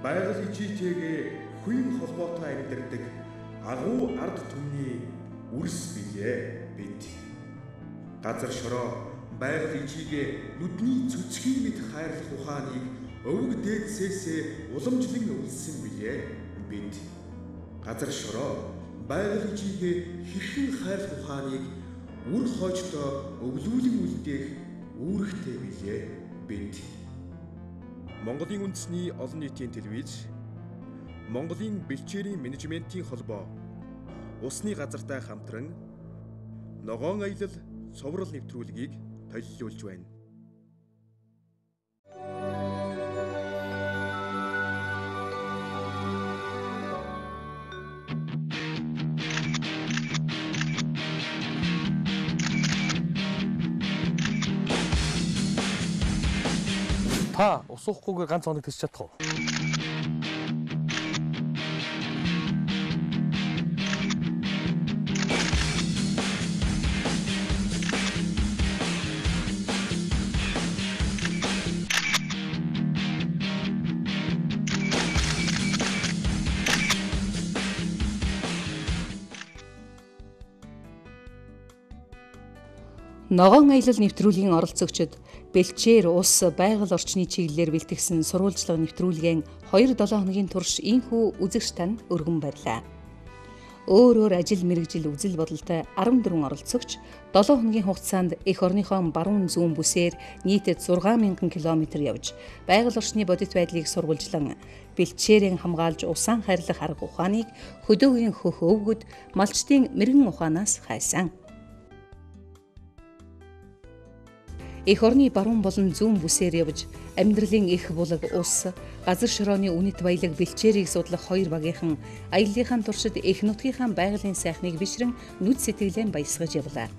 байгаль ижийтэйгээ хувийн холбоотой амьдардаг агуу ард түмний үрс билээ бид. Газар шороо байгаль ижийгээ нүдний цөцгийн мэт хайрлах ухааныг өвөг дээдсээсээ уламжлан үлссэн билээ бид. Газар шороо байгаль ижийгээ хэрхэн хайрлах ухааныг үр хойчдоо өвлүүлэн үлдээх үүрэгтэй билээ бид. Монголын үндэсний олон нийтийн телевиз, Монголын бэлчээрийн менежментийн холбоо, усны газартай хамтран ногоон аялал цоврал нэвтрүүлгийг толилуулж байна. Та усуухгүйгээр ганц хоног тэсч чадах уу? Ногоон аялал нэвтрүүлгийн оролцогчид бэлчээр ус байгаль орчны чиглэлээр бэлтгэсэн сурвалжлага нэвтрүүлгийн 2-7 хоногийн турш ийхүү үзэгч танд өргөн барьлаа. Өөр ажил мэргэжил үзэл бодолтой 14 оролцогч 7 хоногийн хугацаанд эх орныхоо баруун зүүн бүсээр нийтэд 6,000 км явж байгаль орчны бодит байдлыг сурвалжлан бэлчээрийн хамгаалж усан хайрлах арга ухааныг хөдөөгийн хөх өвгөд малчдын мэрэгэн ухаанаас хайсан. Эх орны баруун болон зүүн бүсээр явж амьдралын эх булаг ус, газар шорооны үнэт баялаг бэлчээрийг судлах хоёр багийнхан аяллахын туршид эх нутгийнхаа байгалийн сайхныг бишрэн нүд сэтгэлэн баясгаж явлаа.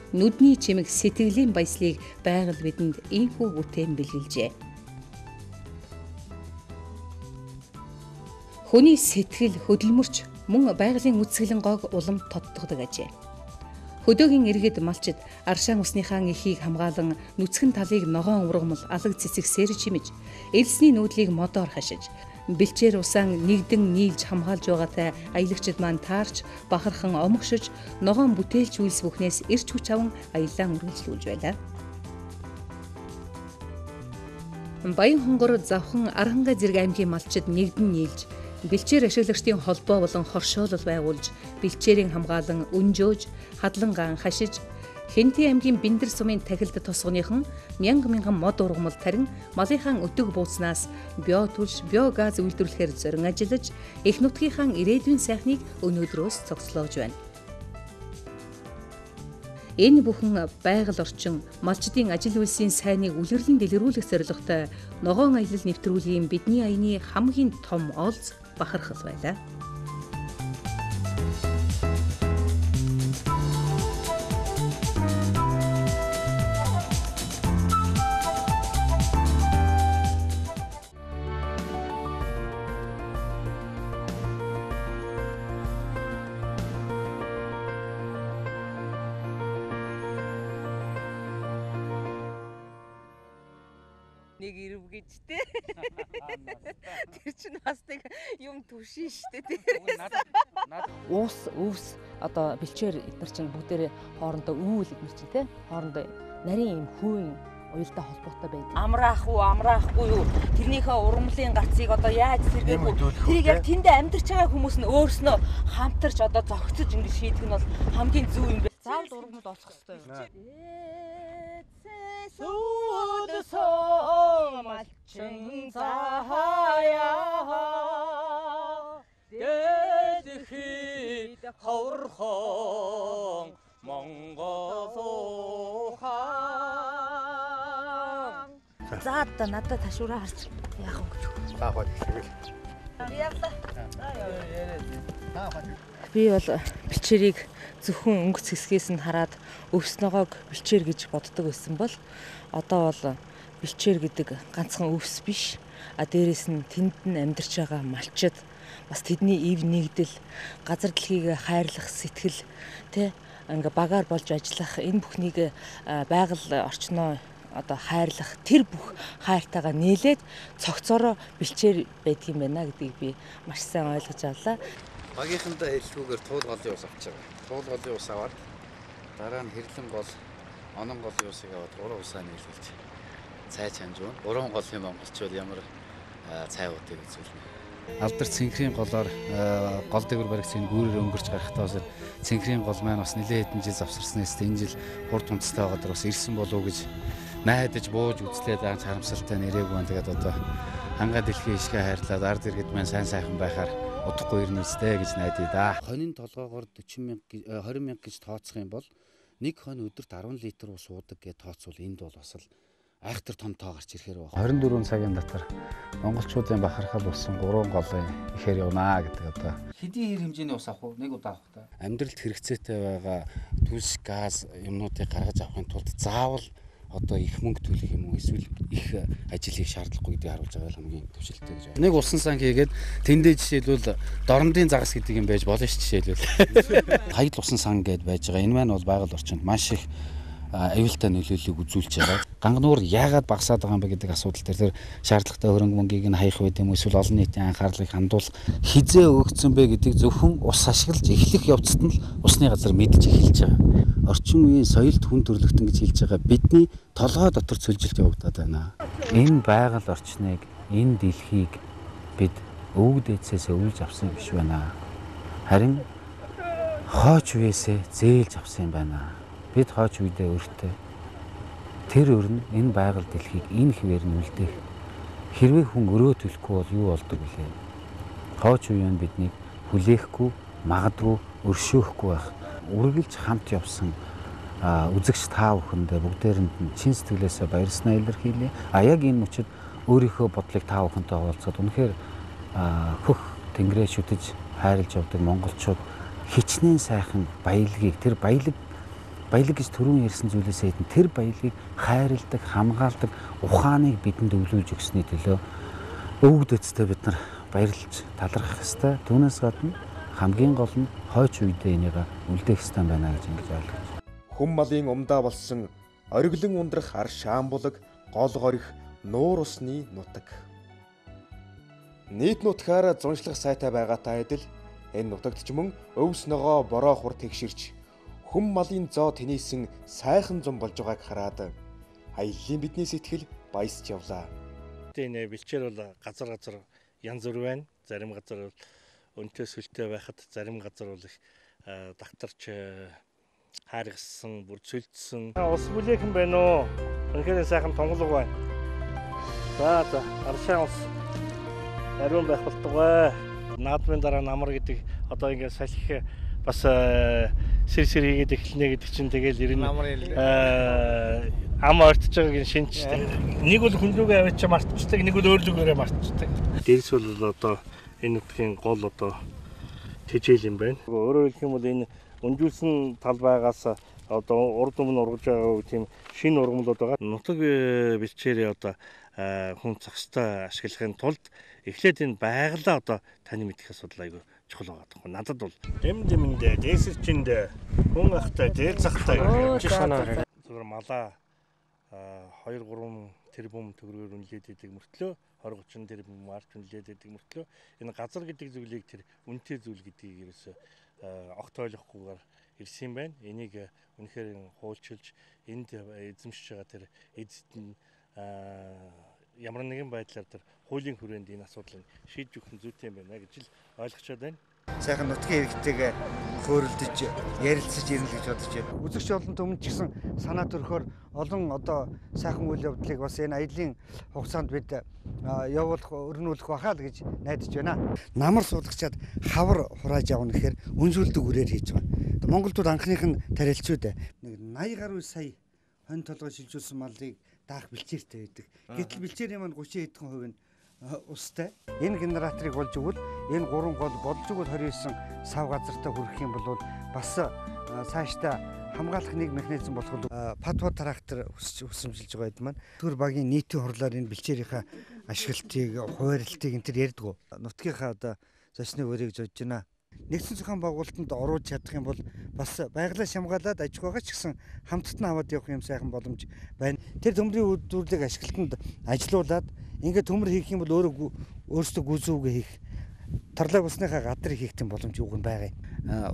Нүдний чимэг сэтгэлийн баяслыг байгаль бидэнд ийхүү бүтээн бэлгэлжээ. Хүний сэтгэл хөдөлмөрч мөн байгалийн үсгэлэн гоог улам тодтогдог ажээ. Хөдөөгийн иргэд малчид аршаан усныхаа эхийг хамгаалан нүцгэн талыг ногоон ургамал алаг цэцэгсээр чимэж элсний нүүдлийг модоор хашиж бэлчээр усаан нэгдэн нийлж хамгаалж байгаатай аялагчид маань таарч бахархан омгшиж ногоон бүтээлч үйлс бүхнээс эрч хүч аван аяллаа үргэлжлүүлж байлаа. Баян хонгор завхан Аранга зэрэг аймгийн малчид нэгдэн нийлж бэлчээр ашиглагчдын холбоо болон хоршоолол байгуулж бэлчээрийн хамгаалан өнжөөж хадлангаан хашиж Хэнти аймгийн Бэндэр сумын тахилд тосгоныхон мянган мод ургамал тарин малынхаа өтөг бууцнаас биотүлш биогаз үйлдвэрлэхээр зорин ажиллаж эх нутгийнхаа ирээдүйн сайхныг өнөөдрөөс цогцлоож байна. Энэ бүхэн байгаль орчин малчдын ажил үйлсийн сайныг үлгэрлэн дэлгэрүүлэх зорилготой ногоон аялал нэвтрүүлгийн бидний аяны хамгийн том олз бахархал байлаа. Нэг ирв гэж те. Тэр чинь бас нэг юм түшин штэ тэрээс. Уус өвс одоо бэлчээр эдгээр чинь бүгдээрээ хоорондоо үүл эдгээр чинь те хоорондоо нарийн юм хүйн уялдаа холбоотой байдаг. Амраах уу амраахгүй юу? Тэрнийхээ ургамлын гацыг одоо яаж сэргээх үү? Тэрийг яг тэндээ амьдарч байгаа хүмүүс нь өөрснөө хамтарч одоо зогцож ингэж шийдэх нь бол хамгийн зөв юм байна. Заавал ургамал олох хэрэгтэй юм. Сөөдсөө малчин цаая дэдхид хаврхон Монголуухан. За одоо надад ташуураа харч яах вэ гэж. Таахад ихсгэл. Би бол бэлчээрийг зөвхөн өнгөц хэсгээс нь хараад өвснөгөөг бэлчээр гэж боддог байсан бол одоо бол бэлчээр гэдэг ганцхан өвс биш. Дээрээс нь тэнд нь амьдарч байгаа малчид бас тэдний ив нэгдэл, газар дэлхийг хайрлах сэтгэл, тэ ингээ багаар болж ажиллах энэ бүхнийг байгаль орчноо одоо хайрлах тэр бүх хайртайгаа нийлээд цогцороо бэлчээр байдаг юм байна гэдгийг би маш сайн ойлгож авлаа. Багийнхандаа хэллгүүгээр туул голын ус авч байгаа. Туул голын ус аваад дараа нь хэрлэн гол, онон голын усыг аваад гурван усаа нийлүүлж цай чанж өгнө. Гурван голын монголчууд ямар цай уудыг үзүүлнэ. Алдар цэнхрийн голоор гол дээгүүр баригцын гүүрээр өнгөрч гарахтаа бас цэнхрийн гол маань бас нэлээд хэдэн жил завсарснаас энэ жил хурд унцтай байгаад бас ирсэн болов уу гэж найдаж бууж үзлээд анх харамсалтай нэрээгүй байна. Тэгээд одоо хангаа дэлхийн ишгээ хайрлаад ард иргэд маань сайн сайхан байхаар удахгүй ирнэ үстэй гэж найдая да. Хонин толгоогоор 20 мянга гэж тооцох юм бол нэг хонь өдөрт 10 литр ус уудаг гэж тооцвол энд бол бас л айхтар том тоо гарч ирэхээр байна. 24 цагийн дотор монголчуудын бахархал болсон 3 голын ихээр явнаа гэдэг одоо. Хэдийн хэр хэмжээний ус авах вэ? Нэг удаа авах та. Амьдралд хэрэгцээтэй байгаа түлш газ юмнуудыг гаргаж авахын тулд заавал одоо их мөнгө төлөх юм уу эсвэл их ажил хийх шаардлагагүй гэдгийг харуулж байгаа хамгийн төвшөлтэй гэж байна. Нэг усан сан хийгээд тэндээ жишээлбэл дорнодын загас гэдэг юм байж болно ш жишээлбэл. Хаягдл усан сан гэдээ байж байгаа. Энэ маань бол байгаль орчинд маш их аюултай нөлөөллийг үзүүлж байгаа. Гангануур яагаад багасаад байгаа юм бэ гэдэг асуудал дээр шаардлагатай хөрөнгө мөнгийг нь хаях байд юм эсвэл олон нийтийн анхаарлыг хандуулах хизээ өгцөн бэ гэдэг зөвхөн ус ашиглаж эхлэх явцад нь л усны газар мэдж эхэлж байгаа. Орчин үеийн соёлд хүн төрлөختөн гэж хэлж байгаа бидний толгой дотор цөлжилт явагдаад байна. Энэ байгаль орчныг, энэ дэлхийг бид өвөг дээдсээс өвлж авсан биш байна. Харин хойч үеэсээ зээлж авсан юм байна. Бид хойч үедээ өөртөө тэр өрн энэ байгаль дэлхийг энэ хэвээр нь үлдээх хэрвээ хүн өрөө төлөхгүй бол юу болдог вэ? Хойч үеийн биднийг хүлээхгүй, магадгүй өршөөхгүй байх. Үргэлж хамт явсан үзэгч та бүхэндээ бүгдээрэнд нь чин сэтгэлээсээ баярснаа илэрхийлье. Яг энэ мөчид өөрийнхөө бодлыг та бүхэнтэй хуваалцаад үнэхээр хөх тэнгэрээ шүтэж хайрлж явдаг монголчууд хичнээн сайхан баялагийг тэр баялаг гэж түрүүн ярьсан зүйлээс хэдэн тэр баялагийг хайрладаг, хамгаалдаг ухааныг бидэнд өвлүүлж өгсөний төлөө өвөг дэцтэй бид нар баярлж талархах ёстой. Түүнээс гадна хамгийн гол нь хойч үедээ энийг үлдээх ёстой байна гэж ингэж ойлгож. Хүм малын умдаа болсон ориглон ундрах ар шаамбулаг гол горих нуур усны нутаг. Нийт нутгаар зуншлах сайтай байгаатай адил энэ нутагт ч мөн өвс ногоо бороо хур тэгширч хүм малын зоо тэнийсэн сайхан зам болж байгааг хараад аяллаа бидний сэтгэл баясч явлаа. Энэ бэлчээр бол газар янз бүр байна. Зарим газар бол өнтөө сүлтэй байхад, зарим газар бол их дагтарч хайргассан, бүр цөлдсөн. Ус бүлээхэн байна уу? Үнэхээр сайхан тонголго байна. За аршаа ус ариун байх болтугай. Наадмын дараа намар гэдэг одоо ингээд салхи бас сэр хийгээд эхлэнэ гэдэг чинь тэгэл ер нь ам ортж байгааг шинжтэй. Нэг бол хүнлүүгээ авчиж мартчихдаг, нэг бол өөрлөгөөрөө мартчихдаг. Дээрс бол одоо энэ нутгийн гол одоо тэжээл юм байна. Өөрөөр хэлэх юм бол энэ өнжүүлсэн тал байгаас одоо урд өмнө ургаж байгаа тийм шинэ ургамлууд байгаа. Нутаг бэлчээрээ одоо хүн зохистой ашиглахын тулд эхлээд энэ байгалаа одоо таны мэдэх асуудал айгүй чухал байгаа. Надад бол дэмдэмэндээ, дээсэрчэндээ, хүн ахтай, дээр захтай гэж санаа. Зүгээр малаа 2-3 тэрбум төгрөгөөр үнэлээд идэг мөртлөө 20-30 тэрбум марк үнэлээд идэг мөртлөө энэ газар гэдэг зүйлийг тэр үнэтэй зүйл гэдгийг ерөөсөө огт ойлгохгүйгээр ирсэн юм байна. Энийг үнэхээр хуульчилж энд эзэмшиж байгаа тэр эзэд нь ямар нэгэн байдлаар тэр хуулийн хүрээнд энэ асуудлыг шийдэж өгөх нь зүйтэй юм байна гэж л ойлгочод байна. Сайхан нутгийн иргэдтэйгээ хөөрөлдөж ярилцаж ирнэ гэж бодож байна. Үзэгч олон өмнө ч гэсэн санаа төрөхөөр олон одоо сайхан үйл явдлыг бас энэ аялын хугацаанд бид явуулах, өрнүүлэх байхаа л гэж найдаж байна. Намар суулагчаад хавар хурааж явна гэхээр үнсүүлдэг үрээр хийж байгаа. Монголдууд анхных нь тарилчуд нэг 80 гаруй сая хонь толгой шилжүүлсэн малыг даах бэлчээртэй байдаг. Гэтэл бэлчээрийн маань 30 хэдхэн хувь нь устай. Энэ генераторыг болж өгвөл энэ 3 гол болж өгвөл 29 сав газартаа хүрэх юм бол бас цаашдаа хамгаалах нэг механизм болох нь патва трактор өсөмжилж байгаа юм маань. Төр багийн нийтийн хурлаар энэ бэлчээрийнхаа ашиглалтыг, хуваарлтыг энэ төр ярьдаг. Нутгийнхаа одоо зочныг өрөө гэж бодож байна. Нэгдсэн зохион байгуулалтанд оруулж чадах юм бол бас байгалаа шамгаалаад аж ахуйгаа ч гэсэн хамтдаа аваад явах юм сайхан боломж байна. Тэр төмрийн үйлдвэрлэлийг ашиглалтанд ажилуулад ингээд төмөр хийх юм бол өөрсдөө гүзүүгээ хийх тарлаг усныхаа гадар хийх тийм боломж юу гэн байгаа.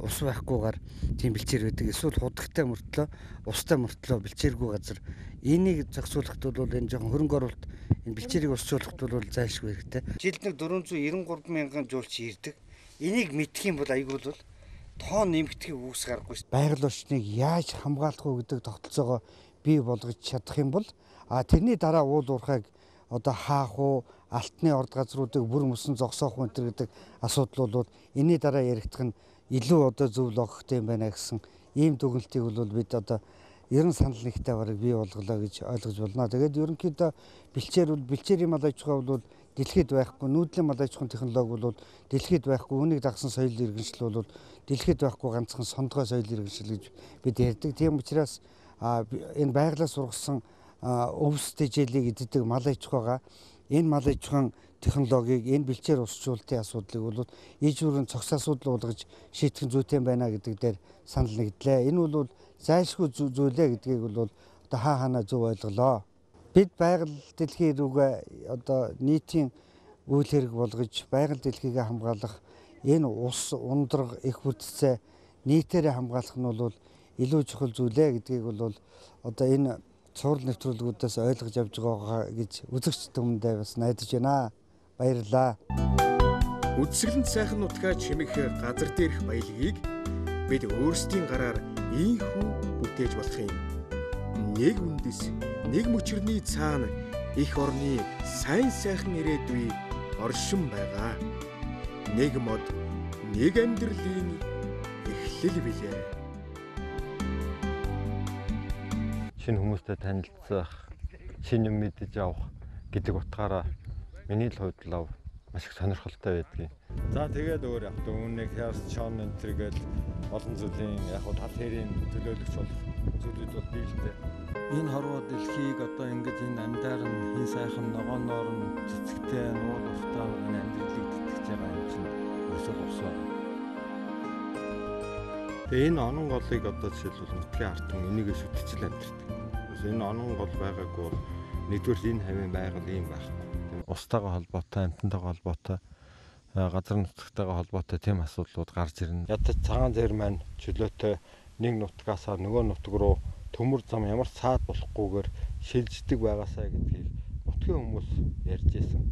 Ус байхгүйгээр тийм бэлчээр байдаг. Эсвэл худагтай мөртлөө, устай мөртлөө бэлчээргүй газар. Энийг зохицуулахад бол энэ жоохон хөрөнгө оруулалт энэ бэлчээрийг усчлуулахад бол зайлшгүй хэрэгтэй. Жилд нэг 493 мянган жуулч ирдэг. Энийг мэдэх юм бол айгүй бол тоон нэмэгдэхийг үүс гарахгүй шүү. Байгаль орчныг яаж хамгаалах вэ гэдэг тогтолцоогоо бий болгож чадах юм бол тэрний дараа уул уурхайг одоо хаах уу, алтны орд газруудыг бүр мөсөн зогсоох уу гэдэг асуудал бол энэний дараа яригдах нь илүү одоо зөв логиктэй юм байна гэсэн ийм дүгнэлтийг бол бид одоо ерөн санал нэгтэй бараг бий болголоо гэж ойлгож байна. Тэгээд ерөнхийдөө бэлчээрийн мал аж ахуй бол дэлхийд байхгүй, нүүдлийн мал аж ахуйн технологи бол дэлхийд байхгүй, үүнийг дагсан соёл иргэншил бол дэлхийд байхгүй ганцхан сондгой соёл иргэншил гэж бид ярьдаг. Тийм учраас энэ байгалаас ургасан өвс дэжээлийг иддэг мал аж ахуйгаа энэ мал аж ахуйн технологиг энэ бэлчээр усчлуулалтын асуудлыг бол иж бүрэн цогц асуудал болгож шийдэх зүйтэй байна гэдэг дээр санал нэгдлээ. Энэ бол зайлшгүй зүйлээ гэдгийг бол одоо хаана зөв ойлголоо. Бид байгаль дэлхий рүүгээ одоо нийтийн үйл хэрэг болгож байгаль дэлхийгээ хамгаалах энэ ус ундраг их бүтцээ нийтээрээ хамгаалах нь бол илүү чухал зүйлээ гэдгийг бол одоо энэ цуврал нэвтрүүлгүүдээс ойлгож авч байгаа гэж үзэгч түмэндээ бас найдаж байна. Баярлалаа. Үдсгэлэнт сайхан нутгаа чимэх газар дээрх баялагийг бид өөрсдийн гараар ийхүү бүтээж болох юм. Нэг үндэс, нэг мөчрний цаана их орны сайн сайхан ирээдүй оршин байгаа. Нэг мод, нэг амьдралын эхлэл билээ. Шинэ хүмүүстэй танилцах, шинэ юм мэдэж авах гэдэг утгаараа миний л хувьд л маш их сонирхолтой байдгийг. За тэгээд өөр яг үүнийг Hearst Sean Entry гэдэг олон зүйлийн яг тал хэрийн төлөөлөгч болох зүйлүүд бол бий л дээ. Энэ хорвоо дэлхийг одоо ингэж энэ амьдаар нь хин сайхан ногооноор нь цэцэгтэй нуул уртаа энэ амьдралыг тэтгэж байгаа юм чинь өсөг усаа. Тэгээ энэ онон голыг одоо жишээлбэл нутгийн ард түмэн энийгээ шүтчихэл амьдэрдэг. Энэ онон гол байгаагүй бол нэгдүгээр энэ хавийн байгаль ийм байхгүй. Устайгаа холбоотой, амьтантайгаа холбоотой, газар нутгатайгаа холбоотой тийм асуудлууд гарч ирнэ. Ядаж цагаан зэр маань чөлөөтэй нэг нутгаасаа нөгөө нутг руу төмөр зам ямар цаад болохгүйгээр шилждэг байгаасаа гэдгийг нутгийн хүмүүс ярьж байсан.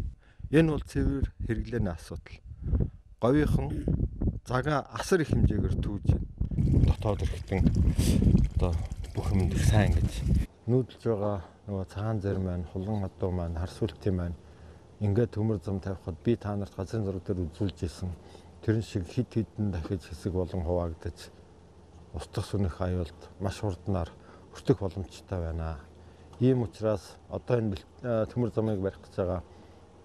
Энэ бол цэвэр хэрэглээний асуудал. Говийнхан зага асар их хэмжээгээр түүж дотоод өрхтөн одоо бүх юмд их сайн гэж нүүдэлж байгаа нөгөө цагаан зэр маань, хулган адуу маань, хар сүлтийн маань ингээд төмөр зам тавихад би та нарт газрын зураг дээр үзүүлж исэн тэрэн шиг хид хідэн дахиж хэсэг болон хуваагдаж устгах сүнэх аюулд маш хурднаар өртөх боломжтой байна. Ийм учраас одоо энэ төмөр замыг барих гэж байгаа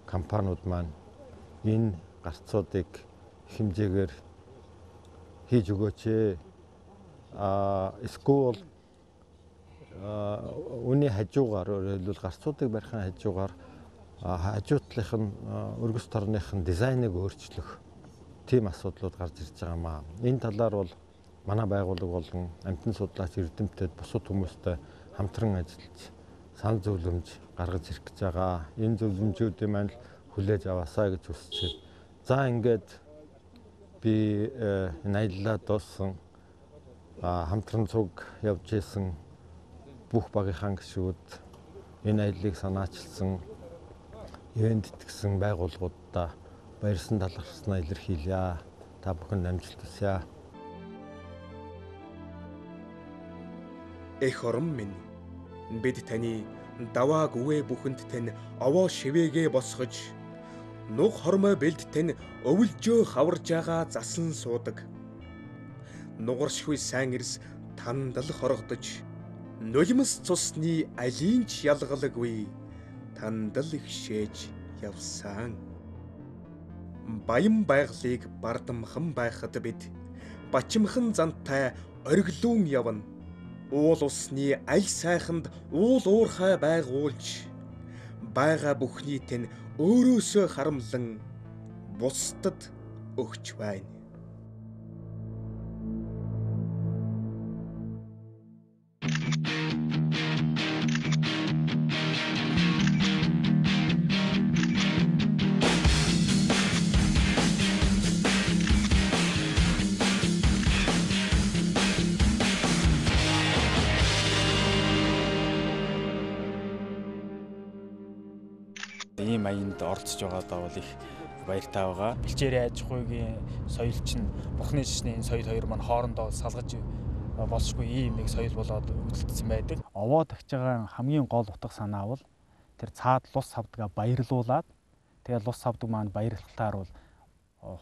компаниуд маань энэ гарцуудыг хэмжээгээр хийж өгөөч. Эсвэл үүний хажуугаар өөрөлдвөл гарцуудыг барихын хажуугаар хажуу талынх нь өргөс торных нь дизайныг өөрчлөх тийм асуудлууд гарч ирж байгаа маа. Энэ талаар бол манай байгууллага болон амтны судлаач эрдэмтэд бусад хүмүүстэй хамтран ажиллаж санал зөвлөмж гаргаж ирэх гэж байгаа. Энэ зөвлөмжүүдийг маань хүлээж аваасаа гэж хүсэж байна. За ингээд би энэ аяллаа дууссан хамтран цуг явж исэн бүх багийнхаа гишүүд энэ аяллыг санаачилсан ивент итгэсэн байгууллагуудаа баярсан талархснаа илэрхийлье. Та бүхэнд амжилт хүсье. Эх орон минь, бид таны давааг үвэ бүхэнд тань овоо шивээгээ босгож, нуг хормой бэлд тань өвөлжөө хаварж байгаа засан суудаг. Нугаршгүй сайн эрс тандал хорогдож, нулимс цусны алинч ялгалаггүй тандал ихшээж явсан. Баян байгалыг бардамхан байхад бид бачимхан зантай ориглуун явна. Уул усны аль сайханд уул уурхай байгуулж байгаа бүхний тань өөрөөсөө харамлан бусдад өгч байна. ийм аянд оролцож байгаадаа бол их баяртай байгаа. Бэлчээрийн аж ахуйн соёл чинь Бурхны шашны соёл хоёр маань хоорондоо салгаж болшгүй ийм нэг соёл болоод үзэгдсэн байдаг. Овоо тагж байгаа хамгийн гол утга санаа бол тэр цаад лус савдгаа баярлуулад тэгээд лус савдаг маань баярлахтаар бол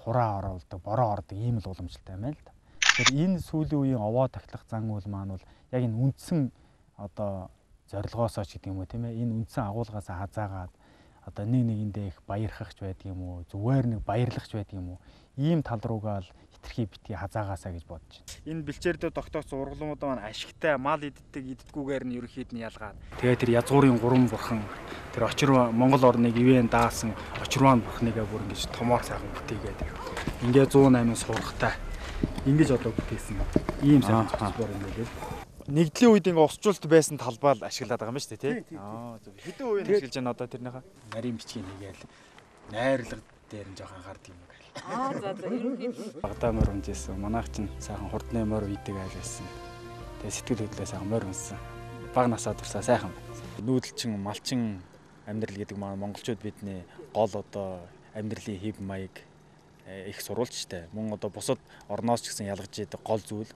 хураа оруулдаг, бороо ордог ийм л уламжлалтай байна л да. Тэгэхээр энэ сүүлийн үеийн овоо тахлах зан үйл маань бол яг энэ үндсэн одоо зорилгоосоо ч гэдэг юм уу тийм ээ, энэ үндсэн агуулгаас хазаагаад одоо нэг нэгэндээ их баярхахч байдаг юм уу, зүгээр нэг баярлахч байдаг юм уу, ийм тал руугаа л хитрхи битгий хазаагаасаа гэж бодож байна. Энэ бэлчээр дээр тогтоогдсон ургалуунууд маань ашигтай мал иддэг иддэггүйгээр нь ерөнхийд нь ялгаад. Тэгээд тэр язгуурын гурван бурхан тэр очирваа Монгол орныг ивэн даасан очирваан бурхныг бүр ингэж томоор сайхан бүтээгээд ингээ 108 сурахтай ингэж одоо бүтээсэн ийм сайхан зохицбор юм байлээ. Нэгдлийн үед ингээ усчлалт байсан талбай л ашиглаад байгаа юм шүү дээ, тий? Зөв. Хэдэн үеийн ашиглаж байна одоо тэрнийхээ? Нарийн бичгийн нэгээл найрлага дээр нь жоохон гардаг юм гээл. За ерөнхийдөө Багтаа морь унжсэн. Манайх чинь сайхан хурдны морь үйдэг айл байсан. Тэгээ сэтгэл хөдлөө сайхан морь унсан. Баг насаад дурсаа сайхан. Нүүдэлчин, малчин амьдрал гэдэг маань монголчууд бидний гол одоо амьдралын хэв маяг их сурвалжтай. Мөн одоо бусад орноос ч гэсэн ялгаж идэг гол зүйл.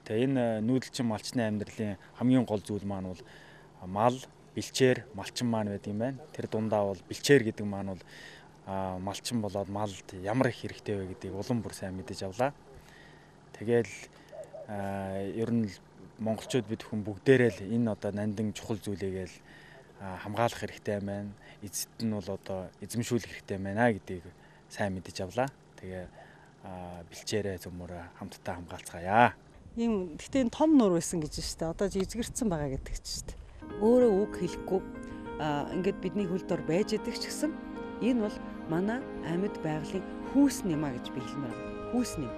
Тэгээ энэ нүүдэлчин малчны амьдралын хамгийн гол зүйл маань бол мал, бэлчээр, малчин маань байдаг юм байна. Тэр дундаа бол бэлчээр гэдэг маань бол малчин болоод малд ямар их хэрэгтэй вэ гэдгийг улам бүр сайн мэдэж авлаа. Тэгэл ер нь монголчууд бид хүн бүгдээрээ л энэ одоо нандин чухал зүйлээгээл хамгаалах хэрэгтэй байна. Эцэд нь бол одоо эзэмшүүлэх хэрэгтэй байна гэдгийг сайн мэдэж авлаа. Тэгээ бэлчээрээ зөмөрөө хамтдаа хамгаалцгаая. Ийм гэхдээ энэ том нур байсан гэж штэ. Одоо жижигэрсэн байгаа гэдэг ч штэ. Өөрөө үг хэлэхгүй ингээд бидний хөл дор байж идэг ч гэсэн энэ бол манай амьд байгалийн хүүс нэмаа гэж би хэлмээр байна. Хүүс нэм.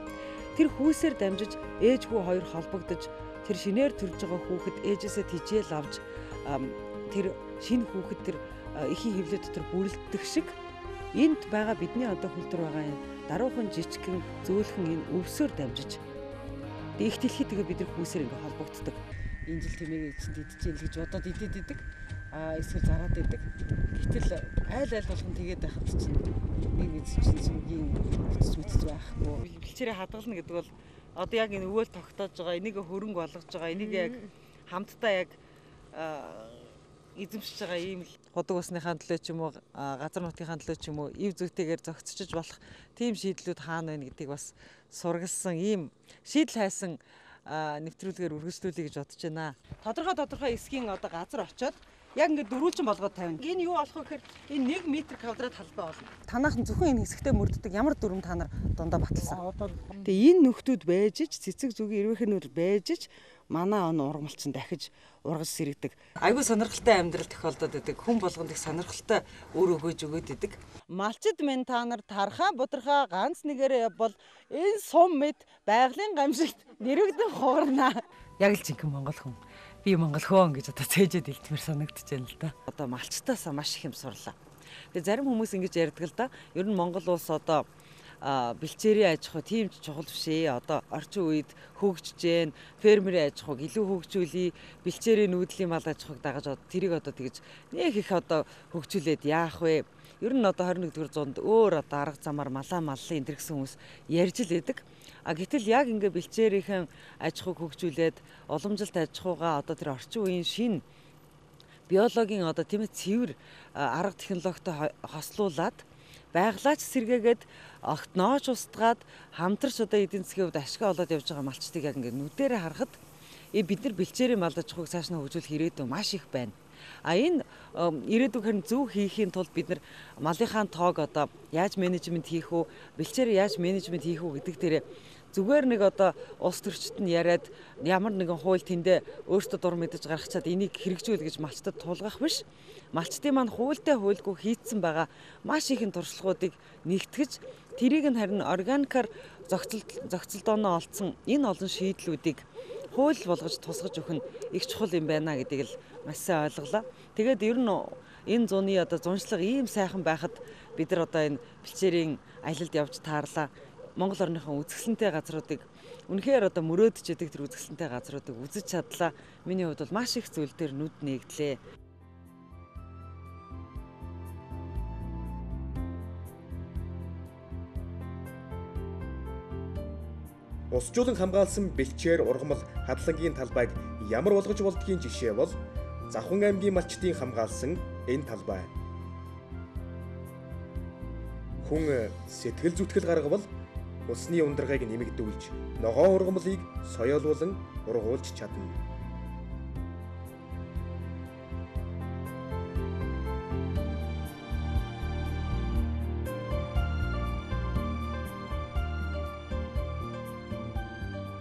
Тэр хүүсээр дамжиж ээж хүү хоёр холбогдож тэр шинээр төрж байгаа хүүхэд ээжээсээ тижээл авч тэр шинэ хүүхэд тэр эхийн хөвлөд дотор бүрэлдэх шиг энд байгаа бидний одоо хөл дор байгаа энэ даруухан жижигхэн зөөлхөн энэ өвсөөр дамжиж их дэлхий тэгээ бид нар хүүсээр ингээ холбогддог. Энэ жил тэмээг эцэнд идчихээл гэж бодоод идэдэг. Эсвэл зараад идэг. Гэтэл айл болгон тэгээд байхад чинь нэг эзэн цэгийн мэдчих байхгүй. Бэлчээрээ хадгална гэдэг бол одоо яг энэ өвөөл тогтоож байгаа, энийг хөрөнгө болгож байгаа, энийг яг хамтдаа яг эзэмшиж байгаа ийм л худаг усныхаа төлөө ч юм уу, газар нутгийн төлөө ч юм уу, ив зүйтэйгээр зохицож болох тийм шийдлүүд хаана байна гэдгийг бас сургалсан ийм шийдэл хайсан нэвтрүүлгээр үргэлжлүүлэе гэж бодож байна. Тодорхой эсгийн одоо газар очоод яг ингээд дөрвөлжин болгоод тавина. Энэ юу болох вэ гэхээр энэ 1 м квадрат талбай болно. Танаахан зөвхөн энэ хэсэгтээ мөрддөг ямар дүрм та нар дундаа баталсан. Тэгээ энэ нөхдүүд байж ч цэцэг зүгийн ирвэхнүүд байж ч манай он ургамалчин дахиж ургаж сэрэгдэг. Айгүй сонирхолтой амьдрал тохиолдоод байдаг. Хүн болгонд их сонирхолтой өөр өгөөж өгөөд идэг. Малчид минь та нар тархаа будрахаа ганц нэгээрээ бол энэ сум мэд байгалийн гамшигт нэрвэгдэн хугарнаа. Яг л жинхэнэ монгол хүн. Би монгол хөөн гэж одоо цээжэд илтмэр санагдаж байна л да. Одоо малчтаасаа маш их юм сурлаа. Тэгээ зарим хүмүүс ингэж ярьдаг л да. Ер нь Монгол улс одоо бэлчээрийн аж ахуй тийм ч чухал биш ээ. Одоо орчин үед хөгжиж гэн, фермерийн аж ахуйг илүү хөгжүүлээ, бэлчээрийн нүүдлийн мал аж ахуйг дагаж тэрийг одоо тэгж нэг их одоо хөгжүүлээд яах вэ? Ер нь одоо 21-р зуунд өөр одоо арга замаар маллын энэ гэсэн хүмүүс ярьж л идэг. Гэтэл яг ингээ бэлчээрийнхэн аж ахуйг хөгжүүлээд уламжилт аж ахуйгаа одоо тэр орчин үеийн шинэ биологийн одоо тийм ээ цэвэр арга технологитой хослуулад байглаач сэргээгээд огт нооч устгаад хамтарч одоо эдийн засгийн хувьд ашиг олоод явж байгаа малчдыг яг ингээ нүдэрээ харахад бид нар бэлчээрийн мал аж ахуйг цааш нь хөгжүүлэх ирээдүй маш их байна. Энэ ирээдүйг харин зөв хийхийн тулд бид нар малынхаа тоог одоо яаж менежмент хийх үү, бэлчээр яаж менежмент хийх үү гэдэг дээр зүгээр нэг одоо улс төрчид нь яриад ямар нэгэн хууль тэндээ өөртөө дур мэдэж гаргачаад энийг хэрэгжүүл гэж малчдад тулгах биш. Малчдын маань хуультай хуульгүй хийцэн байгаа маш их туршлагуудыг нэгтгэж тэрийг нь харин органикаар зохицолдооно олцсон энэ олон шийдлүүдийг хууль болгож тусгаж өгөх нь их чухал юм байна гэдгийг л маш сайн ойлголоо. Тэгээд ер нь энэ зууны одоо зуншлага ийм сайхан байхад бид нар одоо энэ бэлчээрийн аялалд явж таарлаа. Монгол орныхон үзэсгэлэнтэй газруудыг үнэхээр одоо мөрөөдж идэг тэр үзэсгэлэнтэй газруудыг үзэж чадлаа. Миний хувьд бол маш их зүйл дээр нүд нээгдлээ. Усжуулан хамгаалсан бэлчээр ургамал хадлангийн талбайг ямар болгож болдгийн жишээ бол Завхан аймгийн малчдын хамгаалсан энэ талбай. Хүн сэтгэл зүтгэл гаргавал усны ундрагыг нэмэгдүүлж ногоон ургамлыг соёолуулан ургуулж чадна.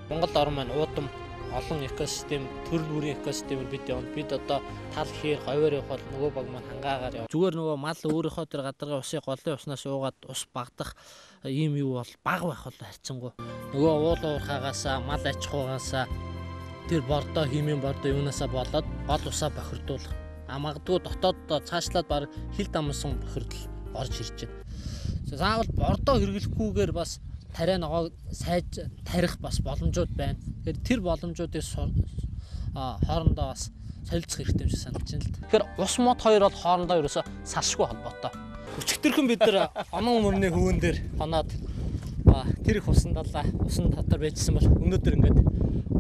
Монгол орн маань уудам олон экосистем, төрөл бүрийн экосистемээр бид явна. Бид одоо тал хээр, ховоор явах бол нөгөө баг маань хангаагаар яв. Зүгээр нөгөө мал өөрийнхөө тэр гадаргын усыг голын уснаас уугаад ус багдах ийм юу бол бага байх бол хайцсангүй. Нөгөө уул уурхаагаасаа, мал аж ахуйгаасаа тэр бордоо химийн бордоо юунаасаа болоод гол усаа бохирдуулах. Магадгүй дотооддоо цаашлаад баг хил дамсан бохирдол орж ирж байна. Заавал бордоо хэрэглэхгүйгээр бас тариа ногоо сайж тарих бас боломжууд байна. Тэгэхээр тэр боломжуудыг хоорондоо бас солилцох хэрэгтэй юм шиг санагдаж байна л да. Тэгэхээр ус мод хоёр бол хоорондоо ерөөсө салшгүй холбоотой. Өчигдөрхөн бид нар онон мөрний хөвөн дээр хоноод тэр их усан далаа, усан татар байжсан бол өнөөдөр ингээд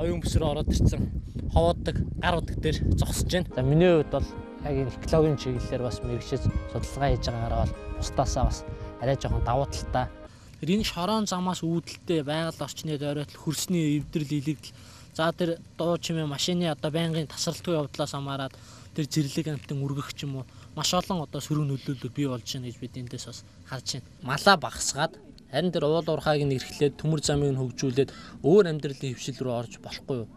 оюун бүсрөө ороод ирсэн ховоодог, гар удаг дээр зогсож байна. За миний хувьд бол яг энэ экологийн чиглэлээр бас мэрэгчж судалгаа хийж байгаагаараа бол бусдаасаа бас арай жоохон давуу талтай. Энэ шороон замаас үүдэлтэй байгаль орчны дойролт хөрсний эвдрэл илэгдэл за тэр дуу чимээ машины одоо байнгын тасралтгүй явдлаас хамаарат тэр зэрлэг амтан үргэх ч юм уу маш олон одоо сөрөг нөлөөлөл бий болж байна гэж бид эндээс бас харж байна. Малаа багасгаад харин тэр уул уурхааг нь эрхлээд төмөр замыг нь хөгжүүлээд өөр амьдралын хөвшил рүү орж болохгүй юу?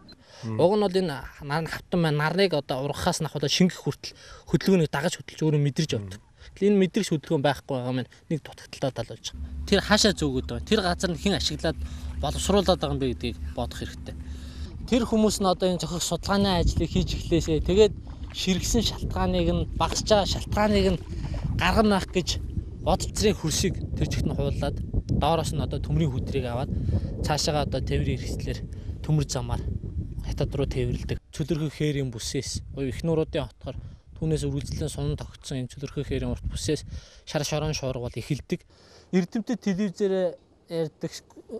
Уг нь бол энэ хавтан маань нарныг одоо ургахаас нахвал шингэх хүртэл хөдөлгөөнийг дагаж хөдөлж өөрөө мэдэрч явдаг. Энэ мэдрэгч хөдөлгөөн байхгүй байгаа маань нэг дутагдaltaй тал болж байгаа. Тэр хаашаа зөөгөөд байгаа. Тэр газар нь хэн ашиглаад боловсруулад байгаа юм бэ гэдгийг бодох хэрэгтэй. Тэр хүмүүс нь одоо энэ зохих судалгааны ажлыг хийж эхлэесээ тэгээд ширгсэн шалтгааныг нь багасж байгаа шалтгааныг нь гаргана байх гэж бодолцрын хөрсийг тэр чигт нь хуулаад доороос нь одоо төмрийн хөдрийг аваад цаашаага одоо тээврийн хэрэгслэр төмөр замаар хятад руу тээвэрлдэг. Цөлөрхөх хээрийн бүсээс буюу их нууруудын хотгоор түүнээс үргэлжлэн сунан тогтсон энэ цөлөрхөх хээрийн урт бүсээс шар шорон шуурга бол эхэлдэг. Эрдэмтэд телевизээр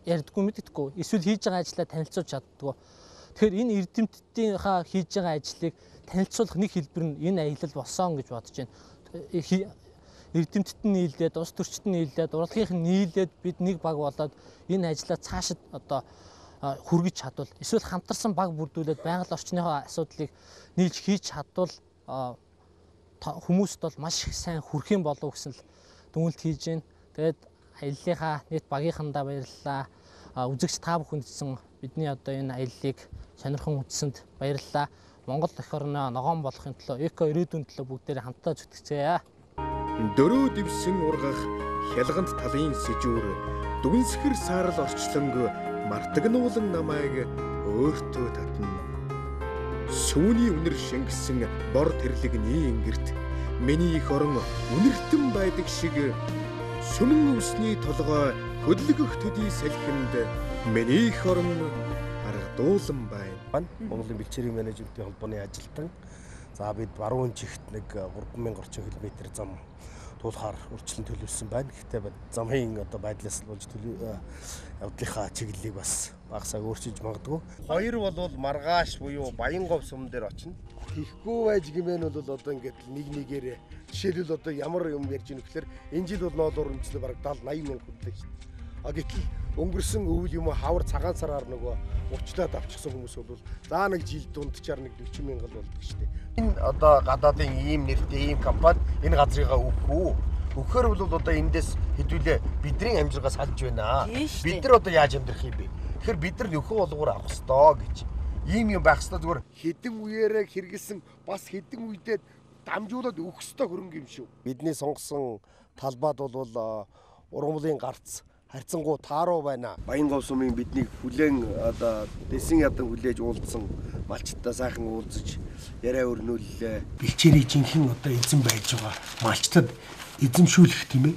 ярьдаггүй мэддэггүй. Эсвэл хийж байгаа ажлаа танилцуулж чаддаггүй. Тэгэхээр энэ эрдэмтдийнхаа хийж байгаа ажлыг танилцуулах нэг хэлбэр нь энэ аялал болсон гэж бодож байна. Эрдэмтэд нь нийлээд, улс төрчид нь нийлээд, урлагийнх нь нийлээд бид нэг баг болоод энэ ажлаа цаашид одоо хүргэж чадвал эсвэл хамтарсан баг бүрдүүлээд байгаль орчныхоо асуудлыг нийлж хийж чадвал хүмүүст бол маш их сайн хүрх юм болов гэсэн л дүгнэлт хийж байна. Тэгээд аяллахаа нийт багийнхандаа баярлалаа. Үзэгч та бүхэнд гэсэн бидний одоо энэ аяллыг сонирхон үзсэнд баярлалаа. Монгол эх орноо ногоон болохын төлөө, эко ирээдүйн төлөө бүгдээрээ хамтдаа зүтгэцгээе. Дөрөө дэвсэн ургах хялгант талын сэжүүр дүнсгэр саарл орчлонг мартагнуулан намайг өөртөө татна. Сүүний үнэр шингэсэн бор тэрлэгний ингэрт миний их орон үнэртэн байдаг шиг сүмэн усны толгой хөдлөгөх төдий салхинд миний их орон аргадуулан байна. Монголын бэлчээрийн менежментийн холбооны ажилтан. За бид баруун чигт нэг 3000 орчим километр зам туулахаар урьдчилан төлөвлөсөн байна. Гэхдээ замын одоо байдлаас болж явдлынхаа чиглэлийг бас багасаа өөрчилж магадгүй. Хоёр бол маргааш буюу Баянгов сум дээр очино. Хийхгүй байж гэмээр бол одоо ингээд нэг нэгээр жишээлбэл одоо ямар юм ярьж ийн гэхээр энэ жил бол ноолоор үндэслэл бараг 70-80 мянга хүнлээ шүү дээ. Гэтэл өнгөрсөн өвөл юм хавар цагаан сараар нөгөө урчлаад авчихсан хүмүүс бол за нэг жил дунджаар нэг 40 мянга л болдог шүү дээ. Энэ одоо гадаадын ийм нэртэй ийм компани энэ газрыгаа өгөхгүй. Өгөхөр бол одоо эндээс хэдүүлээ бидний амжиргаа салж байна. Бид нар одоо яаж амьдрах юм бэ? Тэгэхээр бид нар нөхөн болгоор авах ёстой гэж. Ийм юм байх ёстой зүгээр хэдэн үеэрээ хэрэгэлсэн бас хэдэн үедээ дамжуулаад өгөх ёстой хөрөнгө юм шүү. Бидний сонгосон талбайд бол ургамлын гарц харьцангуй тааруу байна. Баянгов сумын биднийг хүлээн одоо дэсэн ядан хүлээж уулзсан малчтаа сайхан уулзаж яриа өрнүүллээ. Бэлчээрийн жинхэнэ одоо эзэн байж байгаа малчтад эзэмшүүлэх тийм ээ.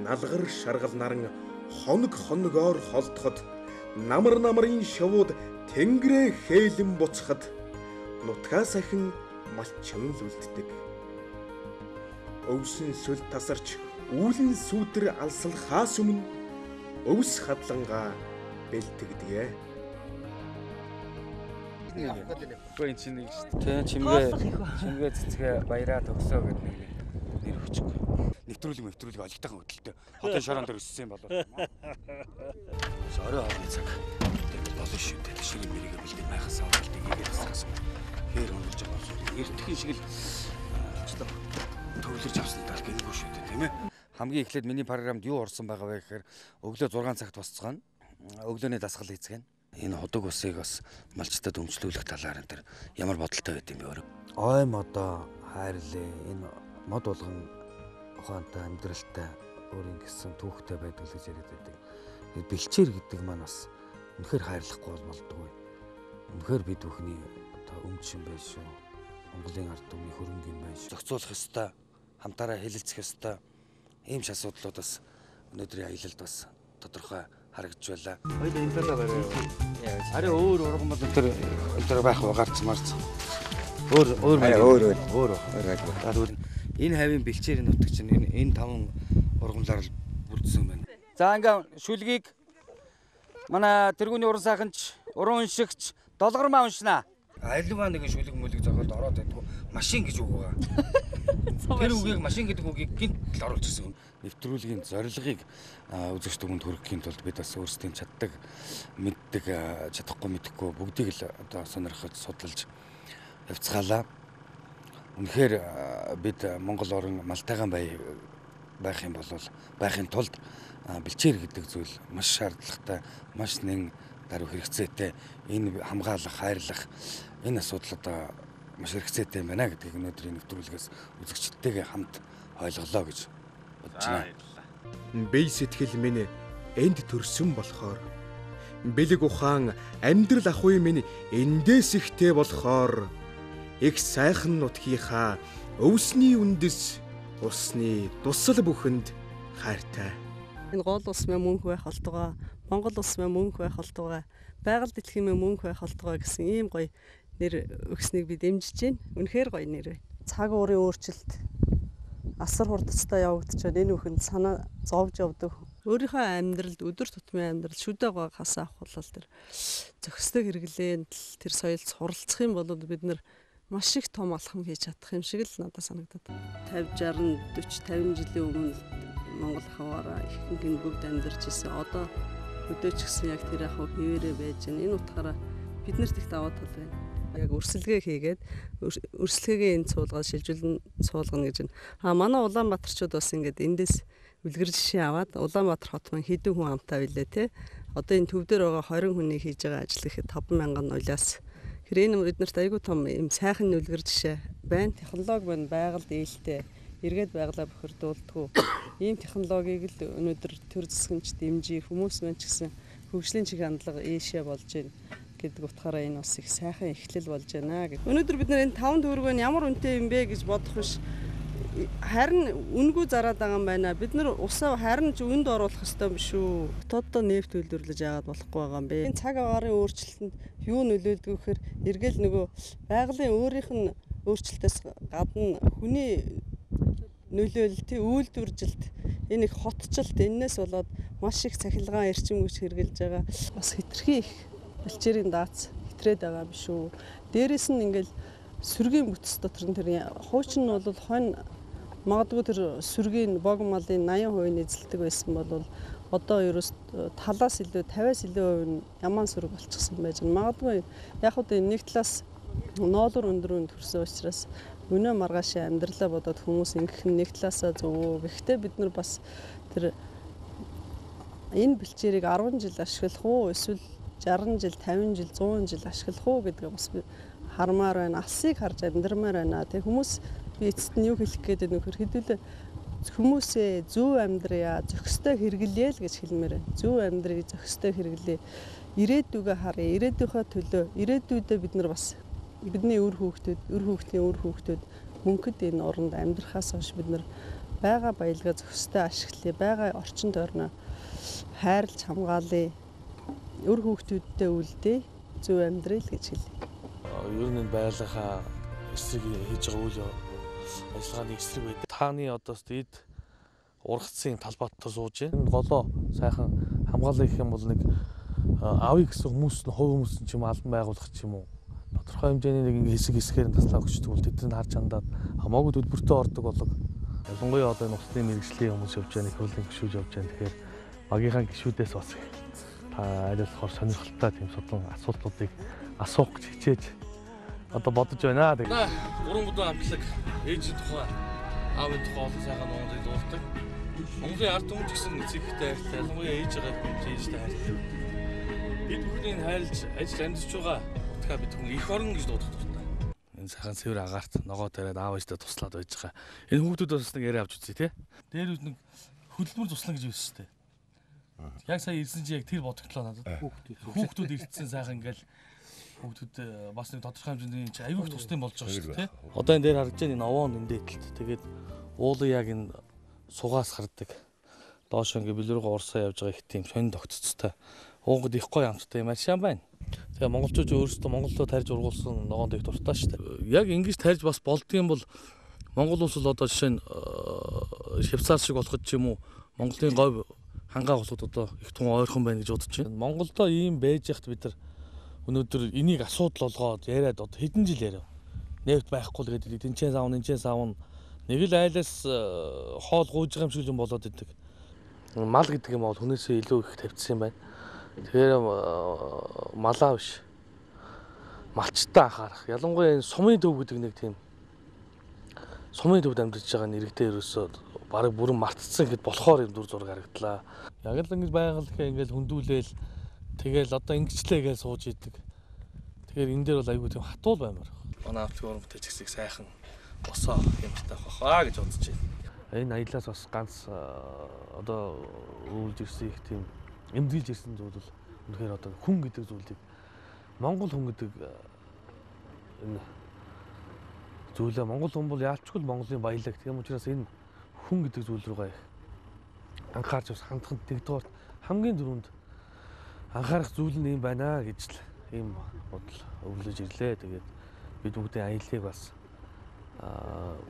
Налгар шаргал наран хоног хоногоор холдоход намар намрын шавууд тэнгэрээ хээлэн буцахад нутгаа сахин малчин л үлддэг. өвсөн сүл тасарч үүлэн сүүдэр алслахаас өмнө өвс хадлангаа бэлтгэдэг. Гүн чинь нэг шүү дээ. Чимгээ цэцгээ баяраа төгсөө гэдэг нэг нэр өгчихгүй. Нэвтрүүлэг олигтойхон хөдөлтөө. Хотын шороон дээр өссөн юм болоо. Орой хоолны цаг. Тэгэл болно шүү дээ. Ширийн мэрийгээ бэлдээ байхаас аваад тийгээд бассан. Хээр онгорж байгаа шүү. Эртхэн шиг л төвлөрж авсан тал гэнэгүй шүү дээ, тийм ээ. Хамгийн эхлээд миний програмд юу орсон байгаа вэ гэхээр өглөө 6 цагт босцгоно. Өглөөний дасгал хийцгэн. Энэ худаг усыг бас малчтад өмчлүүлэх талаар энэ ямар бодолтой байд юм бэ өөрөө? Ой модоо хайрлаа. Энэ мод болгон ухаантай амьдралтай өөрийн гэсэн түүхтэй байдаг л гэж яриад байдаг. Бэлчээр гэдэг маань бас үнэхээр хайрлахгүй болдгоо. Үнэхээр бид бүхний одоо өмч юм байна шүү. Монголын ард түмний хөрөнгө юм байна шүү. Зохицуулах ёстой, хамтаараа хэлэлцэх ёстой. Ийм ч асуудлууд бас өнөөдрийн аялалд бас тодорхой харагдж байлаа. Хоёул энэ талаа барай. Арай өөр урган бол энэ байх гарц марц. Өөр. Энэ хавийн бэлчээрийн нутаг чинь энэ 5 ургамлаар л бүрдсэн байна. За ингээм шүлгийг манай тэргүүний уран сайханч, уран уншигч долгормаа уншнаа. Альва нэг шүлэг мүлэг зохиолд ороод байдгүй. Машин гэж үг байгаа. Тэр үгийг машин гэдэг үгийг гинт л оруулж ирсэн. Нэвтрүүлгийн зорилгыг үзэгч түмэнд хүргэхийн тулд бид бас өөрсдийн чаддаг, мэддэг, чадахгүй мэдэхгүй бүгдийг л одоо сонирхож судалж явцгаалаа. Үнэхээр бид Монгол орн малтайгаан байх юм бол байхын тулд бэлчээр гэдэг зүйл маш шаардлагатай, маш нэн даруй хэрэгцээтэй. Энэ хамгаалах, хайрлах энэ асуудал одоо маш хэрэгцээтэй юм байна гэдгийг өнөөдрийн нэвтрүүлгээс үзэгчдтэйгээ хамт ойлголоо гэж бодож байна. Бие сэтгэл минь энд төрсөн болохоор бэлэг ухаан амьдрал ахуй минь эндээс ихтэй болохоор их сайхан нутгийнхаа өвсний үндэс усны тусал бүхэнд хайртай. Энэ гол ус мэ мөнх байх болтугай, Монгол ус мэ мөнх байх болтугай, байгаль дэлхийн мэ мөнх байх болтугай гэсэн ийм гоё нэр өгснийг би дэмжиж байна. Үнэхээр гоё нэр байна. Цаг уурын өөрчлөлт асар хурдцтай явагдаж байна. Энэ бүхэнд санаа зовж явдаг. Өөрийнхөө амьдралд өдөр тутмын амьдрал шүдэ гахаас авах бол тэр зохистой хэрэглээнд тэр соёлд суралцах юм бол бид нар маш их том алхам хийж чадах юм шиг л надад санагдаад. 50, 60, 40, 50 жилийн өмнө Монгол хаваараа ихэнх нь бүгд амьдарч ирсэн. Одоо өдөөч гэсэн яг тэр ахуй хэвээрээ байж байна. Энэ утгаараа бид нарт их даваа тал байна. Яг өрсөлдөө хийгээд өрсөлдөөгээ энэ цуулгаад шилжүүлэн суулгана гэж байна. Манай Улаанбаатарчууд бас ингээд эндээс үлгэр жишээ аваад Улаанбаатар хот маань хэдэн хүн амтай билээ те. Одоо энэ төв дээр байгаа 20 хүний хийж байгаа ажил ихэд 50000 нулиас. Тэр энэ бид нарт айгүй том юм сайхан үлгэр жишээ байна. Технологи байна, байгальд ээлтэй, эргээд байгалаа бохирдуулдаггүй. Ийм технологиг л өнөөдөр төр засгамж дэмжих хүмүүс маань ч гэсэн хөгжлийн чиг хандлага ийшээ болж байна гэдэг утгаараа энэ бас их сайхан эхлэл болж байна гэх. Өнөөдөр бид нар энэ 5 төгрөгөө ямар үнэтэй юм бэ гэж бодох биш. Харин үнгүй зараад байгаа юм байна. Бид нар усаа харин ч үнд оруулах ёстой юм шүү. Тоддоо нефт үйлдвэрлэж яагаад болохгүй байгаа юм бэ? Энэ цаг агаарын өөрчлөлтөнд юу нөлөөлдөг гэхээр эргэл нөгөө байгалийн өөрийнх нь өөрчлөлтөөс гадна хүний нөлөөлөлт, үйлдвэржилт, энэ их хотчлт энэс болоод маш их цахилгаан эрчим хүч хэрглэж байгаа. Бас хэтэрхий их бэлчээрийн даац хэтрээд байгаа юм шүү. Дээрээс нь ингээл сүргийн бүтц дотор нь тэр хуучин нь бол хонь магадгүй тэр сүргийн бог малын 80% эзэлдэг байсан бол одоо ерөөс талаас илүү 50-аас илүү хувь нь ямаан сүрэг болчихсон байж байна. Магадгүй яг хөө нэг талаас ноолор өндрөнд төрсөн учраас өнөө маргаашийн амьдралаа бодоод хүмүүс ингэх нь нэг талаасаа зөв. Гэхдээ бид нар бас тэр энэ бэлчээрийг 10 жил ашиглах уу эсвэл 60 жил, 50 жил, 100 жил ашиглах уу гэдгээ бас хармаар байна. Алсыг харж амьдрмаар байна. Тэг хүмүүс би эцэст нь юу хэлэх гээд нөхөр хэдүүлээ хүмүүсээ зөв амьдрая, зохистой хэрэглэе л гэж хэлмээр байна. Зөв амьдрыг зохистой хэрэглэе. Ирээдүгөө харъя. Ирээдүйнхөө төлөө. Ирээдүйдээ бид нар бас бидний үр хүүхдүүд мөнхөд энэ оронд амьдрахаас хойш бид нар байгаа баялгаа зохистой ашиглая, байгаа орчин тойрноо хайрлж хамгаалъя. Үр хүүхдүүдтэй үлдээ, зөв амьдрал гэж хэлье. Ер нь байгалийнхаа эсрэг хийж байгаа үйл ажиллагааны эсрэг байдаг. хааны одоо эд ургацын талбайд сууж байна. Энэ голоо сайхан хамгаалах гэх юм бол нэг авъя гэсэн хүмүүс нь хувь хүмүүс ч юм албан байгуулах ч юм уу тодорхой хэмжээний нэг хэсэг хэсгээр нь таслаа өгчдөг бол тэдний харж хандаад хамаагүй төлбөртөө ордог болог. Ялангуяа одоо энэ уцны мэрэгжлийн хүмүүс явж байгаа, их хуулийн гишүүд явж байгаа. Тэгэхээр багийнхаа гишүүдээс бас та аль болохоор сонирхолтой тийм судлан асуултуудыг асуух гэж хичээж одоо бодож байна. Уран бүтээн амтлаг ээжийн тухай аавын тухай олон сайхан номыг дуулдаг. Монголын ард түмэн ч гэсэн эцэгтэй хайртай, ялангуяа ээж байгаа хүн ээжтэй хайртай. Бид бүхний хайрлж ажил амьдарч байгаа утгаа бид хүн их орон гэж дуудах туфта. Энэ сайхан цэвэр агаарт ногоо тариад аав ээжтэй туслаад байж байгаа. Энэ хүүхдүүд бас нэг яриа авч үзье тий. Дээр нэг хөдөлмөр туслана гэж байсан шүү дээ. Яг сая ирсэн чи яг тэр бодогдлоо надад. Хүүхдүүд ирсэн сайхан ингээл хүүхдүүд бас нэг тодорхой хэмжээний чи аюух тусдын болж байгаа шүү дээ тий. Одоо энэ дээр харагдж байгаа энэ овоо нэмдэтэлт. Тэгээд уулын яг энэ сугаас хардаг. Доош ингээ бэлрүүгээ урсаа явж байгаа их тийм сонь тогтцтой. Уугад их гоё амттай юм аршаан байна. Тэгээ монголчууд өөрсдөө Монголдо тарьж ургуулсан ногоонд их дуртай шүү дээ. Яг ингэж тарьж бас болдгийм бол Монгол улс л одоо жишээ нь Швейцар шиг болох ч юм уу Монголын говь хангаа улсууд одоо их тун ойрхон байна гэж бодож байна. Монголдо ийм байж яхад бид нар өнөөдөр энийг асуудал болгоод яриад одоо хэдэн жил яриа. Нефт байхгүй л гэдэг тэнцэн савн нэг л айлаас хоол гуйж байгаа юм шиг юм болоод идэг. Мал гэдэг юм бол хүнээсээ илүү их тавьчихсан юм байна. Тэгэхээр малаа биш. Малчтай анхаарах. Ялангуяа энэ сумын төв гэдэг нэг тийм сумын төвд амьдарч байгаа нэрэгдээ ерөөсөө бараг бүрэн мартцсан гэд болохоор юм дүр зураг харагдлаа. Яг л ингэж байгалахаа ингээл хөндүүлээл тэгэл одоо ингэчлээ гэж сууж идэг. Тэгэхээр энэ дээр бол айгүй тийм хатуул баймаар. Манай автгийн уран бүтээлч хэсэг сайхан босоо юмтай хахаа гэж бодож байна. Энэ аяллаас бас ганц одоо өвлж ирсэн их тийм эмзэглэж ирсэн зүйл бол үнэхээр одоо хүн гэдэг зүйлийг Монгол хүн гэдэг энэ зүйлээ Монгол хүн бол яалчгүй Монголын баялаг. Тийм учраас энэ хүн гэдэг зүйл рүүгээ анхаарч бас хандхад тэгдгээр хамгийн түрүүнд анхаарах зүйл нь юм байна гэж л ийм бодол өвлөж ирлээ. Тэгээд бид бүгдийн аяллыг бас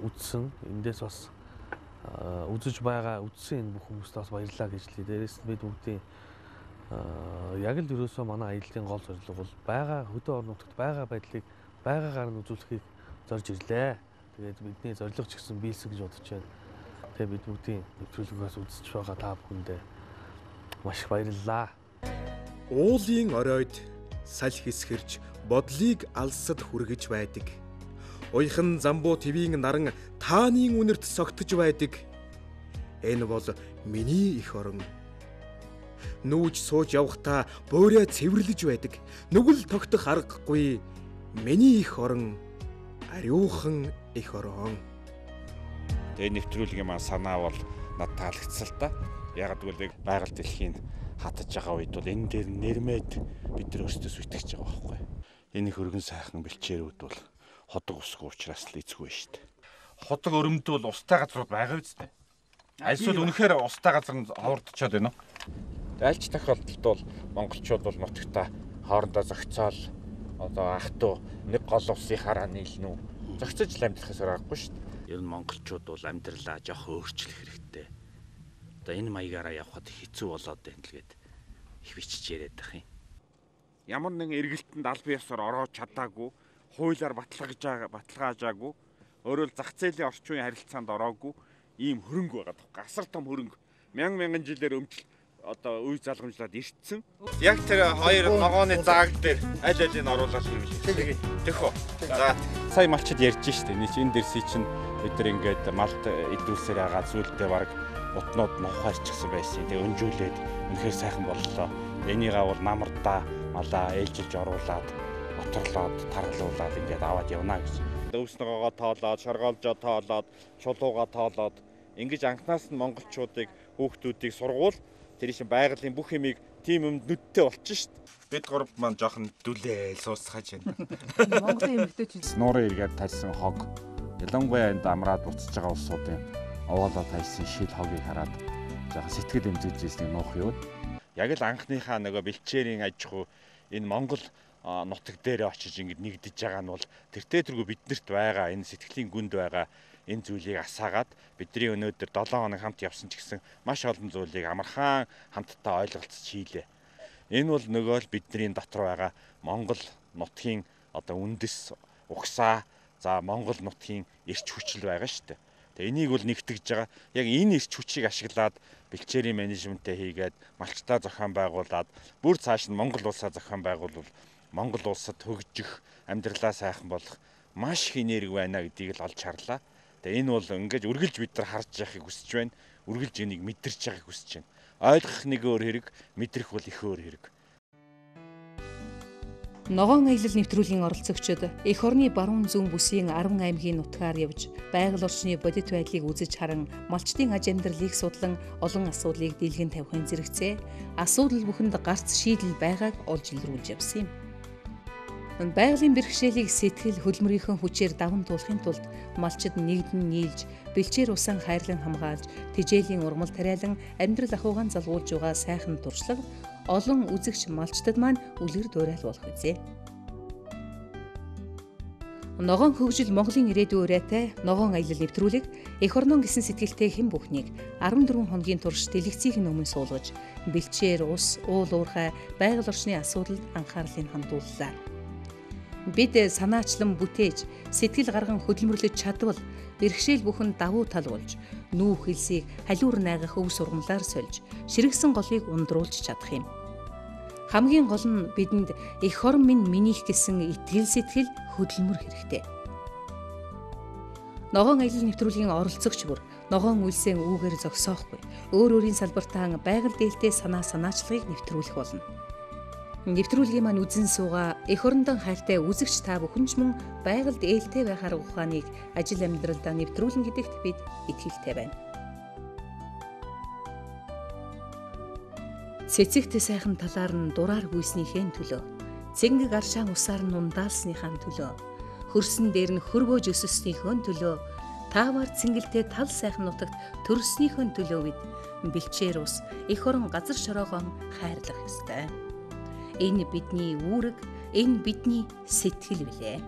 үзсэн. Эндээс бас үзэж байгаа үзсэн энэ бүх хүмүүст бас баярлалаа гэж л. Дээрээс нь бид бүгдийн яг л ерөөсөө манай аяллаа гол зорилго бол байгаа хөдөө орон нутагт байгаа байдлыг байгаагаар нь үзүүлэхийг зорж ирлээ. Тэгээд бидний зорилго ч гэсэн биелсэн гэж бодож байна. Тэгээд бид бүгдийн нэвтрүүлгээс үзэж байгаа та бүхэндээ маш их баярлалаа. Уулын оройд саль хэсгэрч бодлыг алсад хүргэж байдаг. Уйхан замбуу твийн наран тааны үнэрт согтож байдаг. Энэ бол миний их орон. Нүүж сууж явхдаа буурай цэвэрлэж байдаг. Нүгэл тогтох аргагүй миний их орон, ариухан их орон. Тэгээ нэвтрүүлгийн маань санаа бол над таалагдсан л та. Яг гэвэл байгаль дэлхийн хатаж байгаа үед бол энэ дээр нэрмээд бид нар өөрсдөө сүтгэж байгаа байхгүй. Энэ хөргөн сайхан бэлчээрүүд бол ходог усгүй учраас л эзгүй шүү дээ. Ходог өрөмд бол устай газрууд байгаа үстэй. Альсвал үнэхээр устай газар нь ховордчиход байна уу? Альч тохиолдолд бол монголчууд бол нутагтаа хоорондоо зохицоол одоо ах トゥ нэг гол усын хараа нийлнэ үү? Зохицож л амьдрахаас аргагүй шүү дээ. Ер нь монголчууд бол амьдралаа жоох өөрчлөх хэрэгтэй. Одоо энэ маягаараа явхад хэцүү болоод байна л гээд их бичиж яриад байх юм. Ямар нэгэн эргэлтэнд албан ёсоор ороод чадаагүй, хуулиар баталгаажаагүй, өөрөөр зах зээлийн орчин үеийн харилцаанд ороогүй ийм хөрөнгө байгаа тоххой. Асар том хөрөнгө. Мянган жилээр өмчл одоо үе залгамжлаад ирсэн. Яг тэр хоёр ногооны зааг дээр аль алийг нь оруулаад юм шиг. Тэхөө. За сая малчид ярьж штэ. Энэ дэрсий чинь бид нар ингээд малт идүүлсээр байгаа зүйлдээ баг утнууд нухаарчихсан байсан. Тэгээ өнжүүлээд үнэхээр сайхан боллоо. Энийгээ бол намардаа малаа ээлжилж оруулаад, оторлоод, таргалуулаад ингээд аваад явна гэж. Өвс ногоогоо тоолоод, шоргоолжоо тоолоод, чулуугаа тоолоод ингэж анхнаас нь монголчуудыг хүүхдүүдийг сургуул тэр шин байгалийн бүх юмыг тийм юмд нүдтэй болчих шүү дээ. Бид гурав маань жоохон дүлээл суусгаж байна. Монголын эмэгтэйчүүд нуурын эргээд тарьсан хог, ялангуяа энд амраад буцаж байгаа улсуудын овоолоо тарьсан шил хогийг хараад жоохон сэтгэл эмзэглэж ирснийг нуух юу. Яг л анхныхаа нөгөө бэлчээрийн аж ахуй энэ Монгол нутаг дээр очиж ингэж нэгдэж байгаа нь бол тэртээ тэргүй биднэрт байгаа энэ сэтгэлийн гүнд байгаа энэ зүйлийг асаагаад бидний өнөөдөр 7 хоног хамт явсан ч гэсэн маш олон зүйлийг амархан хамтдаа ойлголцож хийлээ. Энэ бол нөгөө л бидний дотор байгаа Монгол нутгийн одоо үндэс угсаа за Монгол нутгийн эрч хүчил байгаа шүү дээ. Тэгээ энийг бол нэгтгэж байгаа. Яг энэ эрч хүчийг ашиглаад бэлчээрийн менежментээ хийгээд малчтаа зохион байгуулад бүр цааш нь Монгол улсаа зохион байгуулвал Монгол улсад хөгжих, амьдралаа сайхан болох маш их энерги байна гэдгийг л олж харлаа. Тэгээ энэ бол ингэж үргэлж бид нар харж яахыг хүсэж байна. Үргэлж энийг мэдэрч яахыг хүсэж байна. Ойлгох нэг өөр хэрэг, мэдрэх бол их өөр хэрэг. Ногоон аялал нэвтрүүлгийн оролцогчид эх орны баруун зүүн бүсийн 10 аймгийн нутгаар явж байгаль орчны бодит байдлыг үзэж харан малчдын аж амьдралыг судлан олон асуудлыг дийлгэн тавихын зэрэгцээ асуудал бүхэнд гарц шийдэл байгааг олж илрүүлж явсан юм. Байгалийн бэрхшээлийг сэтгэл хөдөлмөрийнхөө хүчээр даван туулахын тулд малчид нэгдэн нийлж бэлчээр усан хайрлан хамгаалж тэжээлийн урмал тариалан амьдрал ахуйгаан залгуулж байгаа сайхан туршлага олон үзэгч малчдад маань үлгэр дуурайл болох үзье. Ногоон хөгжил Монголын ирээдүйн ураатай ногоон аялал нэвтрүүлэг эх орнон гэсэн сэтгэлтэй хэн бүхнийг 14 хоногийн турш дэлгэцийн өмнө суулгаж бэлчээр ус, уул уурхай, байгаль орчны асуудалд анхаарлыг хандууллаа. Бид санаачлан бүтээж, сэтгэл гарган хөдөлмөрлөж чадвал бэрхшээл бүхэн давуу тал болж, нүүх хэлсийг халиур найгах өв сургамлаар сольж, ширгсэн голыг ундруулж чадах юм. Хамгийн гол нь бидэнд эх орн минь минийх гэсэн итгэл сэтгэл хөдөлмөр хэрэгтэй. Ногоон аялал нэвтрүүлгийн оролцогч бүр ногоон үлсээ үүгээр зогсоохгүй, өөр өөрийн салбартаа байгаль дээлтэй санаачлагыг нэвтрүүлэх болно. Нэвтрүүлгийн маань үзэн суугаа эх орондон хайртай үзэгч та бүхэн ч мөн байгальд ээлтэй байх арга ухааныг ажил амьдралдаа нэвтрүүлэн гэдэгт бид итгэлтэй байна. Цэцэгт сайхан талаар нь дураар гүйснийхээ төлөө, цэнгэг аршаан усаар нь ундаалсныхаа төлөө, хөрсөн дээр нь хөрвөөж өсөснийхөө төлөө, таавар цэнгэлтэй тал сайхан нутагт төрснийхөө төлөө бид бэлчээр ус эх орон газар шороогоо хайрлах ёстой. Энэ бидний үүрэг, энэ бидний сэтгэл билээ.